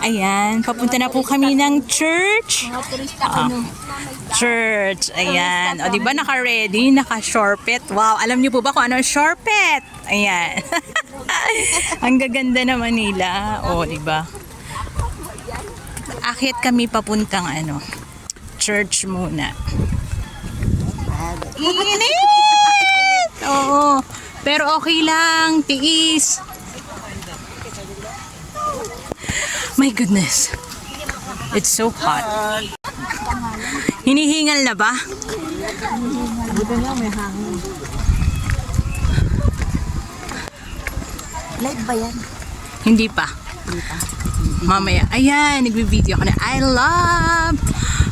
Ayan, papunta na po kami ng church. Mga turista ko, no? Church, ayan. O, diba naka-ready, naka-shorpet. Wow, alam niyo po ba kung ano ang shorpet? Ayan. Ang gaganda naman nila. O, diba? Akyat kami papuntang church muna. Init! Oo. Pero okay lang, tiis. My goodness. It's so hot. Hinihingal na ba? Buti lang, may hangin. Live ba yan? Hindi pa. Mamaya. Ayan, nagbe-video ako na I love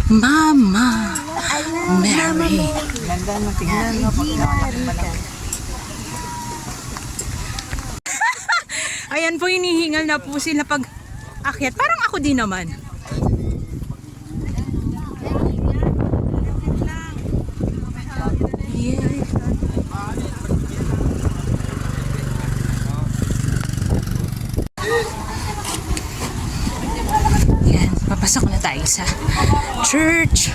Mama Mary. Ganda mo, tingnan mo. Ayan po, hinihingal na po sila pag akyat. Parang ako din naman. Yeah. Yan, papasok na tayo sa church.